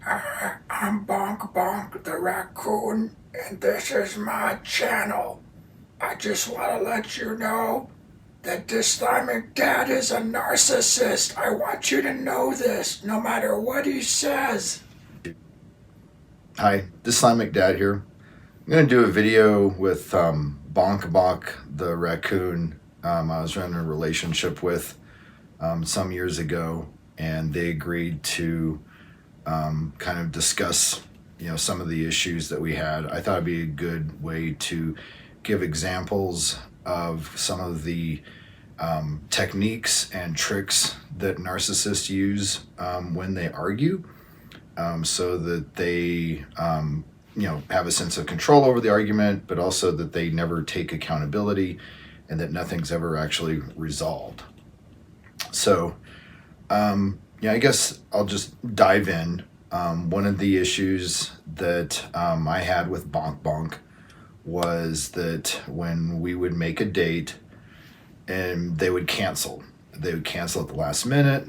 I'm Bonk-Bonk the raccoon, and this is my channel. I just want to let you know that this Islamic dad is a narcissist. I want you to know this, no matter what he says. Hi, this is Islamic Dad here. I'm going to do a video with Bonk-Bonk the raccoon I was running a relationship with some years ago, and they agreed to kind of discuss some of the issues that we had. I thought it'd be a good way to give examples of some of the techniques and tricks that narcissists use when they argue, so that they have a sense of control over the argument, but also that they never take accountability and that nothing's ever actually resolved. So I guess I'll just dive in. One of the issues that I had with Bonk-Bonk was that when we would make a date and they would cancel at the last minute,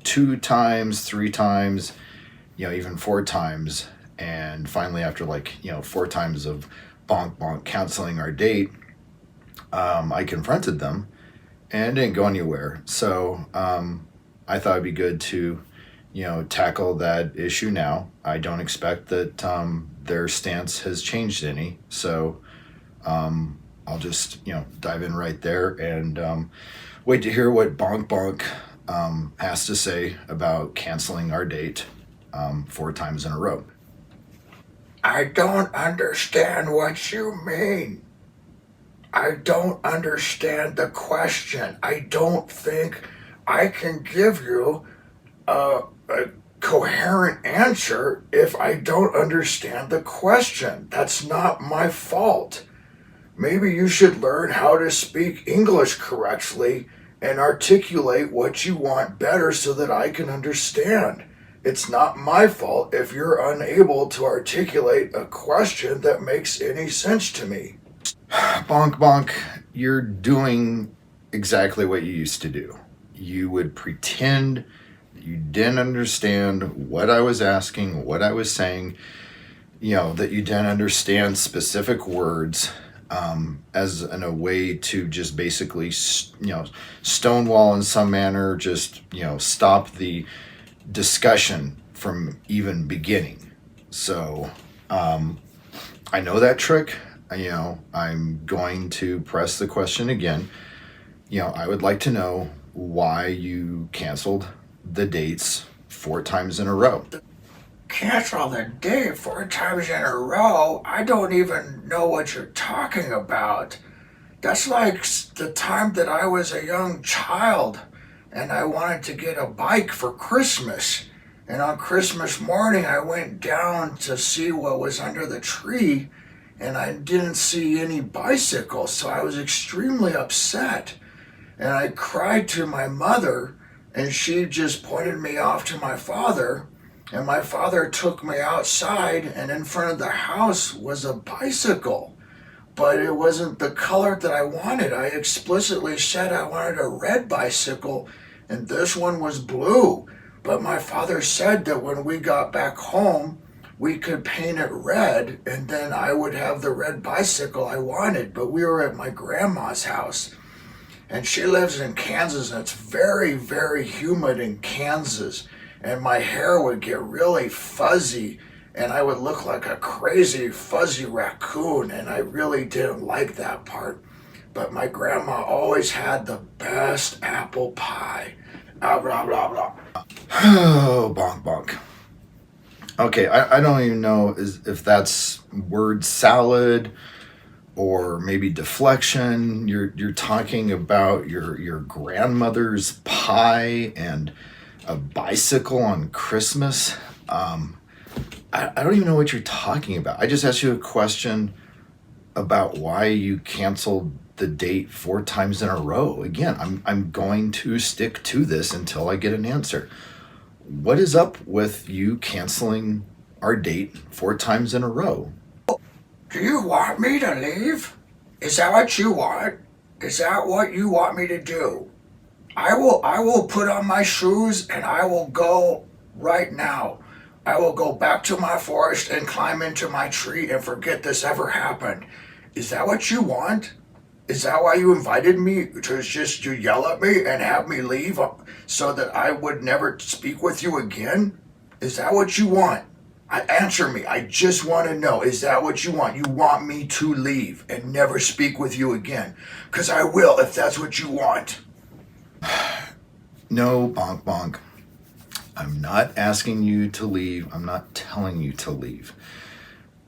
2 times, 3 times, even 4 times. And finally, after 4 times of Bonk-Bonk canceling our date, I confronted them and it didn't go anywhere. So I thought it'd be good to tackle that issue now. I don't expect that their stance has changed any. So I'll just dive in right there and wait to hear what Bonk-Bonk has to say about canceling our date 4 times in a row. I don't understand what you mean. I don't understand the question. I don't think I can give you a coherent answer if I don't understand the question. That's not my fault. Maybe you should learn how to speak English correctly and articulate what you want better so that I can understand. It's not my fault if you're unable to articulate a question that makes any sense to me. Bonk-Bonk, you're doing exactly what you used to do. You would pretend that you didn't understand what I was asking, what I was saying, that you didn't understand specific words, as in a way to just basically, stonewall in some manner, just, stop the discussion from even beginning. So, I know that trick. I'm going to press the question again. I would like to know why you canceled the dates 4 times in a row. Cancel the date 4 times in a row? I don't even know what you're talking about. That's like the time that I was a young child and I wanted to get a bike for Christmas. And on Christmas morning, I went down to see what was under the tree, and I didn't see any bicycles, so I was extremely upset. And I cried to my mother, and she just pointed me off to my father, and my father took me outside, and in front of the house was a bicycle. But it wasn't the color that I wanted. I explicitly said I wanted a red bicycle, and this one was blue. But my father said that when we got back home, we could paint it red, and then I would have the red bicycle I wanted. But we were at my grandma's house, and she lives in Kansas, and it's very, very humid in Kansas. And my hair would get really fuzzy, and I would look like a crazy, fuzzy raccoon, and I really didn't like that part. But my grandma always had the best apple pie. Blah, blah, blah. Oh, Bonk-Bonk. Okay, I don't even know if that's word salad or maybe deflection. You're talking about your grandmother's pie and a bicycle on Christmas. I don't even know what you're talking about. I just asked you a question about why you canceled the date 4 times in a row. Again, I'm going to stick to this until I get an answer. What is up with you canceling our date 4 times in a row? Do you want me to leave? Is that what you want? Is that what you want me to do? I will put on my shoes and I will go right now. I will go back to my forest and climb into my tree and forget this ever happened. Is that what you want? Is that why you invited me to just to yell at me and have me leave so that I would never speak with you again? Is that what you want? Answer me. I just want to know. Is that what you want? You want me to leave and never speak with you again? Because I will if that's what you want. No, Bonk-Bonk. I'm not asking you to leave. I'm not telling you to leave.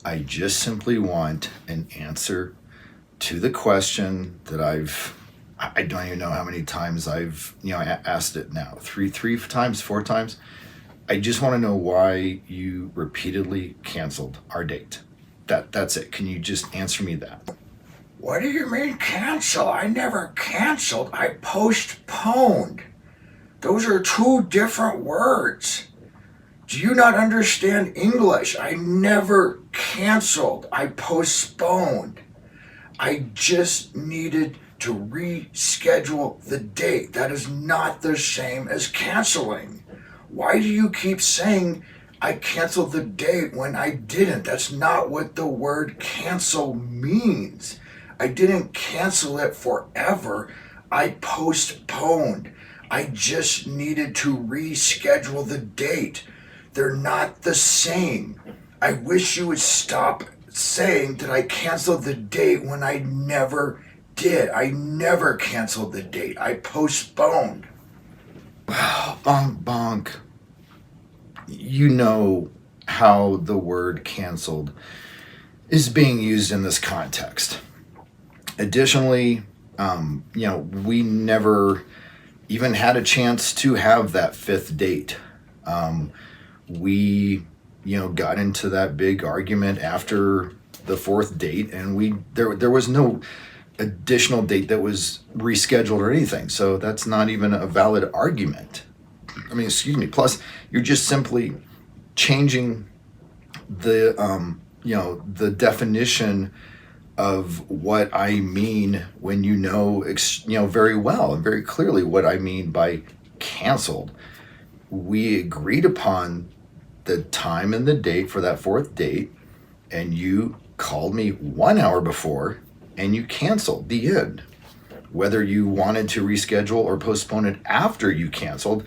I just simply want an answer to the question that I don't even know how many times I've asked it now. Three times, 4 times. I just want to know why you repeatedly canceled our date. That's it. Can you just answer me that? What do you mean cancel? I never canceled. I postponed. Those are 2 different words. Do you not understand English? I never canceled. I postponed. I just needed to reschedule the date. That is not the same as canceling. Why do you keep saying I canceled the date when I didn't? That's not what the word cancel means. I didn't cancel it forever. I postponed. I just needed to reschedule the date. They're not the same. I wish you would stop saying that I canceled the date when I never did. I never canceled the date. I postponed. Bonk. You know how the word canceled is being used in this context. Additionally, we never even had a chance to have that 5th date. We got into that big argument after the 4th date, and there was no additional date that was rescheduled or anything. So that's not even a valid argument. I mean, excuse me. Plus, you're just simply changing the the definition of what I mean when very well and very clearly what I mean by canceled. We agreed upon the time and the date for that 4th date, and you called me 1 hour before and you canceled. The end. Whether you wanted to reschedule or postpone it after you canceled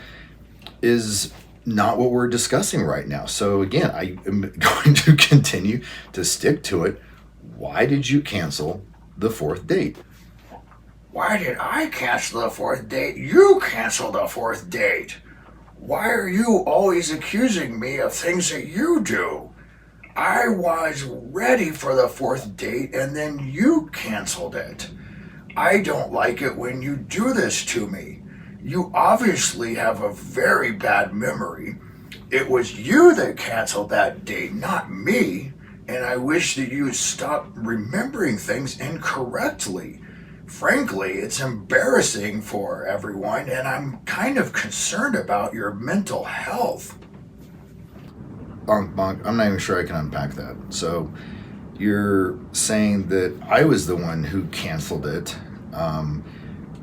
is not what we're discussing right now. So again, I am going to continue to stick to it. Why did you cancel the 4th date? Why did I cancel the 4th date? You canceled the 4th date. Why are you always accusing me of things that you do? I was ready for the 4th date and then you canceled it. I don't like it when you do this to me. You obviously have a very bad memory. It was you that canceled that date, not me. And I wish that you would stop remembering things incorrectly. Frankly, it's embarrassing for everyone, and I'm kind of concerned about your mental health. Bonk, I'm not even sure I can unpack that. So you're saying that I was the one who canceled it.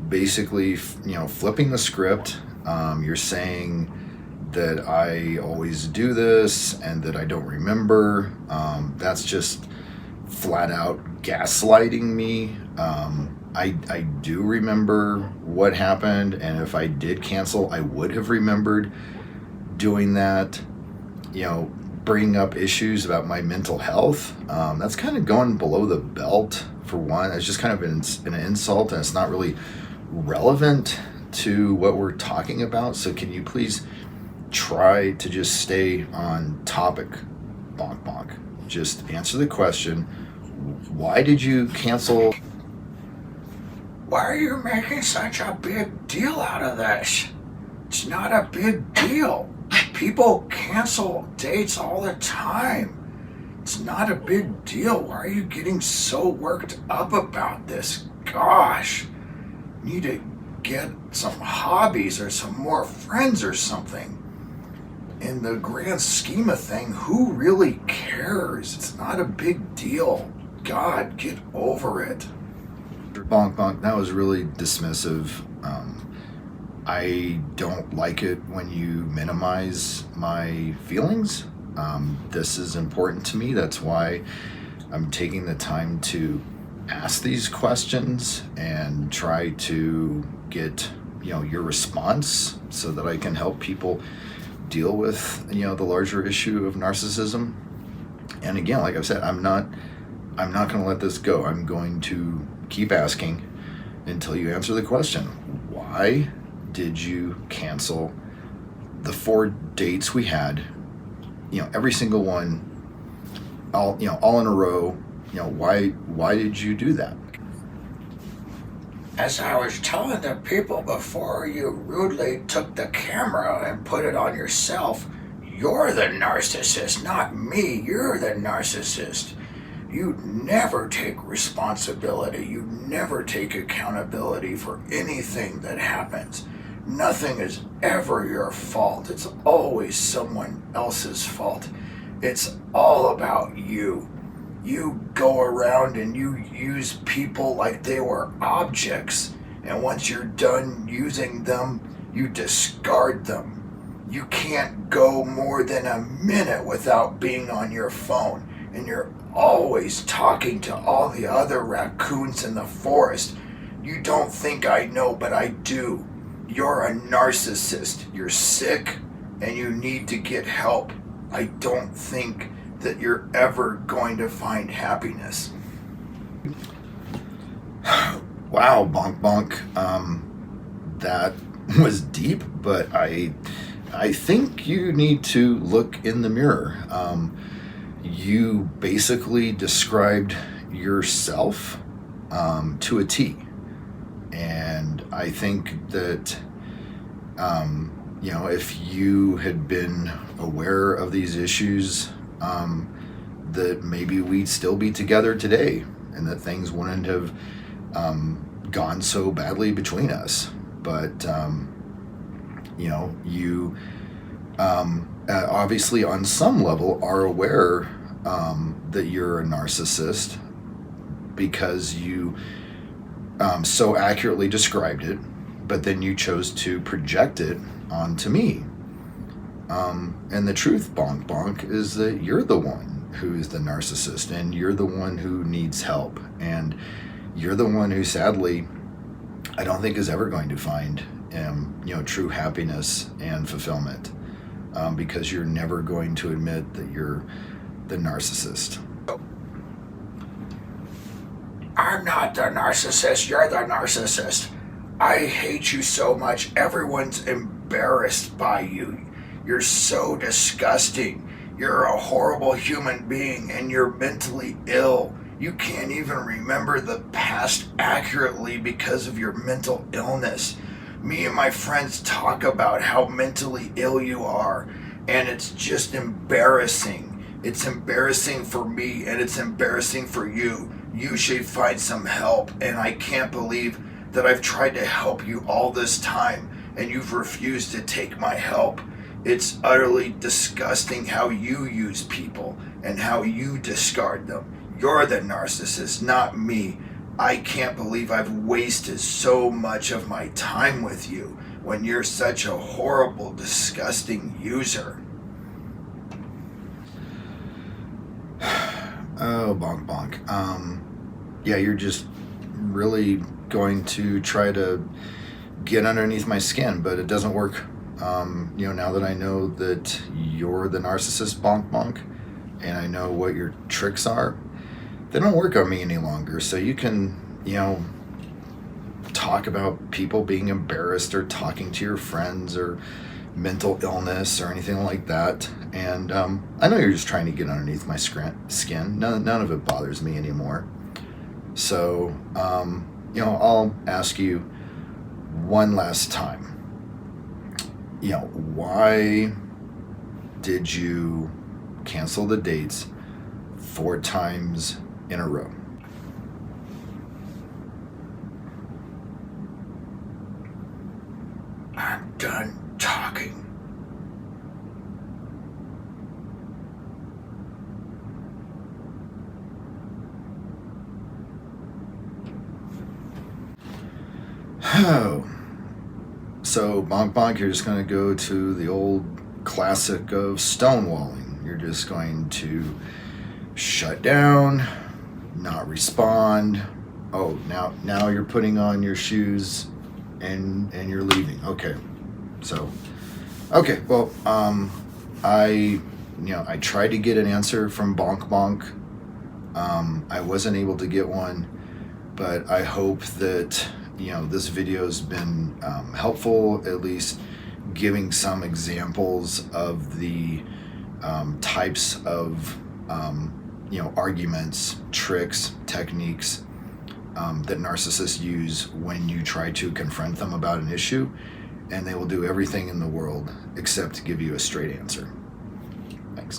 Basically, flipping the script. You're saying that I always do this and that I don't remember. That's just flat out gaslighting me. I do remember what happened, and if I did cancel, I would have remembered doing that. Bringing up issues about my mental health. That's kind of going below the belt, for one. It's just kind of an insult, and it's not really relevant to what we're talking about. So can you please try to just stay on topic, Bonk-Bonk? Just answer the question. Why did you cancel? Why are you making such a big deal out of this? It's not a big deal. People cancel dates all the time. It's not a big deal. Why are you getting so worked up about this? Gosh, you need to get some hobbies or some more friends or something. In the grand scheme of things, who really cares? It's not a big deal. God, get over it. Bonk, that was really dismissive. I don't like it when you minimize my feelings. This is important to me. That's why I'm taking the time to ask these questions and try to get your response so that I can help people deal with the larger issue of narcissism. And again, like I've said, I'm not going to let this go. I'm going to keep asking until you answer the question. Why did you cancel the 4 dates we had? Every single one, all in a row. Why did you do that? As I was telling the people before, you rudely took the camera and put it on yourself. You're the narcissist, not me. You're the narcissist. You never take responsibility. You never take accountability for anything that happens. Nothing is ever your fault. It's always someone else's fault. It's all about you. You go around and you use people like they were objects, and once you're done using them, you discard them. You can't go more than a minute without being on your phone, and you're always talking to all the other raccoons in the forest. You don't think I know, but I do. You're a narcissist. You're sick, and you need to get help. I don't think that you're ever going to find happiness. Wow, Bonk-Bonk. That was deep, but I think you need to look in the mirror. You basically described yourself to a T. And I think that, if you had been aware of these issues, that maybe we'd still be together today and that things wouldn't have gone so badly between us. But, you obviously on some level are aware that you're a narcissist because you so accurately described it, but then you chose to project it onto me. And the truth, Bonk-Bonk, is that you're the one who's the narcissist, and you're the one who needs help, and you're the one who, sadly, I don't think is ever going to find, true happiness and fulfillment, because you're never going to admit that you're the narcissist. I'm not the narcissist, you're the narcissist. I hate you so much, everyone's embarrassed by you. You're so disgusting. You're a horrible human being, and you're mentally ill. You can't even remember the past accurately because of your mental illness. Me and my friends talk about how mentally ill you are, and it's just embarrassing. It's embarrassing for me, and it's embarrassing for you. You should find some help, and I can't believe that I've tried to help you all this time, and you've refused to take my help. It's utterly disgusting how you use people and how you discard them. You're the narcissist, not me. I can't believe I've wasted so much of my time with you when you're such a horrible, disgusting user. Oh, Bonk-Bonk. Yeah, you're just really going to try to get underneath my skin, but it doesn't work. Now that I know that you're the narcissist, Bonk-Bonk, and I know what your tricks are, they don't work on me any longer. So you can, talk about people being embarrassed or talking to your friends or mental illness or anything like that. And I know you're just trying to get underneath my skin. None of it bothers me anymore. So, I'll ask you one last time. Why did you cancel the dates 4 times in a row? I'm done talking. Oh. So Bonk-Bonk, you're just going to go to the old classic of stonewalling. You're just going to shut down, not respond. Oh, now you're putting on your shoes and you're leaving. Okay. So, okay. Well, I tried to get an answer from Bonk-Bonk. I wasn't able to get one, but I hope that this video's been helpful, at least giving some examples of the types of arguments, tricks, techniques that narcissists use when you try to confront them about an issue, and they will do everything in the world except give you a straight answer. Thanks.